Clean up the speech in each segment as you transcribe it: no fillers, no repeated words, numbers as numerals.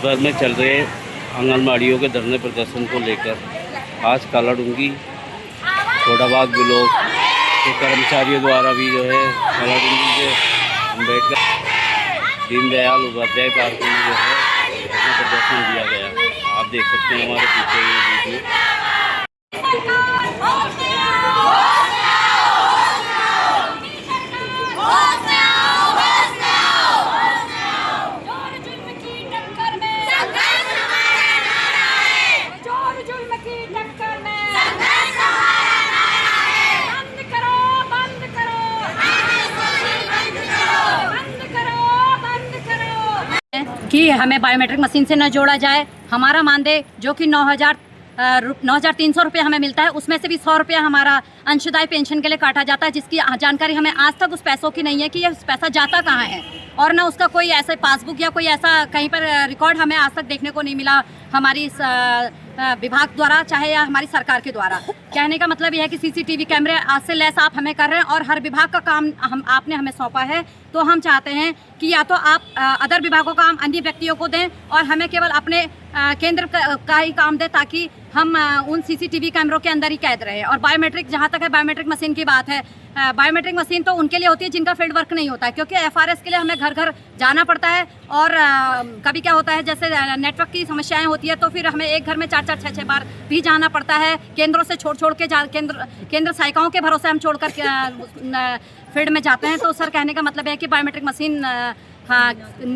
भर में चल रहे आंगनबाड़ियों के धरने प्रदर्शन को लेकर आज कालाडूंगी छोटाबाग ब्लॉक के कर्मचारियों द्वारा भी जो है कालाडूंगी के अम्बेडकर दीनदयाल उपाध्याय पार्क में जो है धरना प्रदर्शन दिया गया। आप देख सकते हैं हमारे पीछे ये वीडियो। कि हमें बायोमेट्रिक मशीन से न जोड़ा जाए। हमारा मानदेय जो कि 9,300 रुपये हमें मिलता है, उसमें से भी 100 रुपया हमारा अंशदायी पेंशन के लिए काटा जाता है, जिसकी जानकारी हमें आज तक उस पैसों की नहीं है कि ये पैसा जाता कहाँ है, और ना उसका कोई ऐसे पासबुक या कोई ऐसा कहीं पर रिकॉर्ड हमें आज तक देखने को नहीं मिला हमारी विभाग द्वारा, चाहे या हमारी सरकार के द्वारा। कहने का मतलब यह है कि सीसीटीवी कैमरे आज से लैस आप हमें कर रहे हैं और हर विभाग का काम आपने हमें सौंपा है, तो हम चाहते हैं कि या तो आप अदर विभागों का काम अन्य व्यक्तियों को दें और हमें केवल अपने केंद्र का ही काम दें, ताकि हम उन सीसीटीवी कैमरों के अंदर ही कैद रहे। और बायोमेट्रिक, जहाँ तक है बायोमेट्रिक मशीन की बात है, बायोमेट्रिक मशीन तो उनके लिए होती है जिनका फील्ड वर्क नहीं होता है, क्योंकि एफआरएस के लिए हमें घर घर जाना पड़ता है। और कभी क्या होता है, जैसे नेटवर्क की समस्याएं होती है, तो फिर हमें एक घर में 4-4, 6-6 बार भी जाना पड़ता है। केंद्रों से छोड़ के केंद्र सहायिकाओं के भरोसे हम छोड़कर फील्ड में जाते हैं। तो सर, कहने का मतलब है कि बायोमेट्रिक मशीन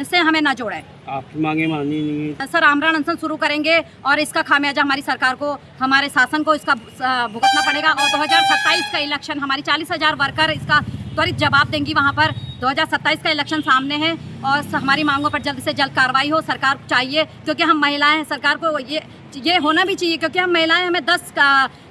से हमें ना जोड़े। आपकी मांगे मानी नहीं है सर, आमरण अनशन शुरू करेंगे और इसका खामियाजा हमारी सरकार को, हमारे शासन को इसका भुगतना पड़ेगा। और 2027 का इलेक्शन, हमारी 40,000 वर्कर इसका त्वरित जवाब देंगी वहाँ पर। 2027 का इलेक्शन सामने है और हमारी मांगों पर जल्द से जल्द कार्रवाई हो। सरकार को चाहिए, क्योंकि हम महिलाएं हैं, सरकार को ये होना भी चाहिए, क्योंकि हम महिलाएं, हमें 10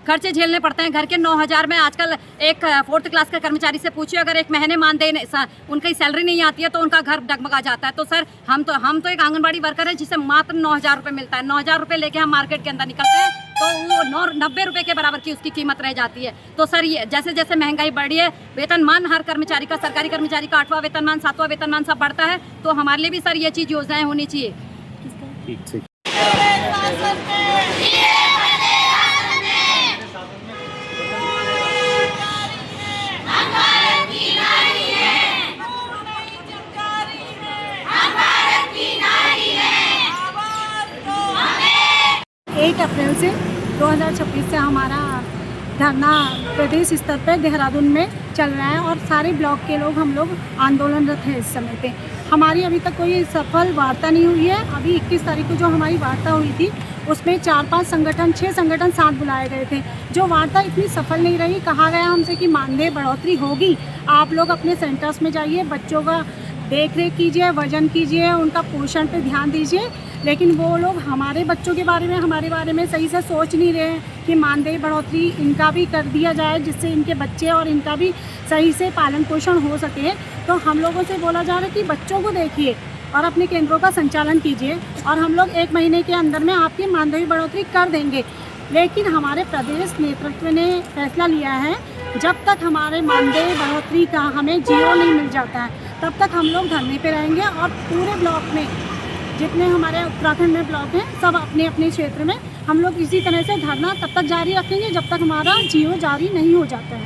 खर्चे झेलने पड़ते हैं घर के। 9,000 में आजकल एक 4th क्लास के कर्मचारी से पूछिए, अगर एक महीने मानदेय उनकी सैलरी नहीं आती है तो उनका घर डगमगा जाता है। तो सर, हम तो एक आंगनबाड़ी वर्कर है जिसे मात्र 9,000 रुपये मिलता है। 9,000 रुपये लेके हम मार्केट के अंदर निकलते हैं तो वो 90 रुपये के बराबर की उसकी कीमत रह जाती है। तो सर, ये जैसे जैसे महंगाई बढ़ी है, वेतनमान हर कर्मचारी का, सरकारी कर्मचारी का 8वां वेतनमान, 7वां वेतनमान सब बढ़ता है, तो हमारे लिए भी सर ये चीज़ योजनाएं होनी चाहिए। ठीक। अप्रैल से 2026 से हमारा धरना प्रदेश स्तर पर देहरादून में चल रहा है और सारे ब्लॉक के लोग, हम लोग आंदोलनरत हैं इस समय पे। हमारी अभी तक कोई सफल वार्ता नहीं हुई है। अभी 21 तारीख को जो हमारी वार्ता हुई थी, उसमें 4-5 संगठन, 6 संगठन साथ बुलाए गए थे। जो वार्ता इतनी सफल नहीं रही। कहा गया हमसे कि मानदेय बढ़ोतरी होगी, आप लोग अपने सेंटर्स में जाइए, बच्चों का देख रेख कीजिए, वजन कीजिए, उनका पोषण पे ध्यान दीजिए। लेकिन वो लोग हमारे बच्चों के बारे में, हमारे बारे में सही से सोच नहीं रहे हैं कि मानदेय बढ़ोतरी इनका भी कर दिया जाए, जिससे इनके बच्चे और इनका भी सही से पालन पोषण हो सके। तो हम लोगों से बोला जा रहा है कि बच्चों को देखिए और अपने केंद्रों का संचालन कीजिए और हम लोग 1 महीने के अंदर में आपकी मानदेय बढ़ोतरी कर देंगे। लेकिन हमारे प्रदेश नेतृत्व ने फैसला लिया है, जब तक हमारे मानदेय बढ़ोतरी का हमें जीरो नहीं मिल जाता है, तब तक हम लोग धरने पे रहेंगे। और पूरे ब्लॉक में, जितने हमारे उत्तराखंड में ब्लॉक हैं, सब अपने अपने क्षेत्र में हम लोग इसी तरह से धरना तब तक जारी रखेंगे जब तक हमारा जीरो जारी नहीं हो जाता है।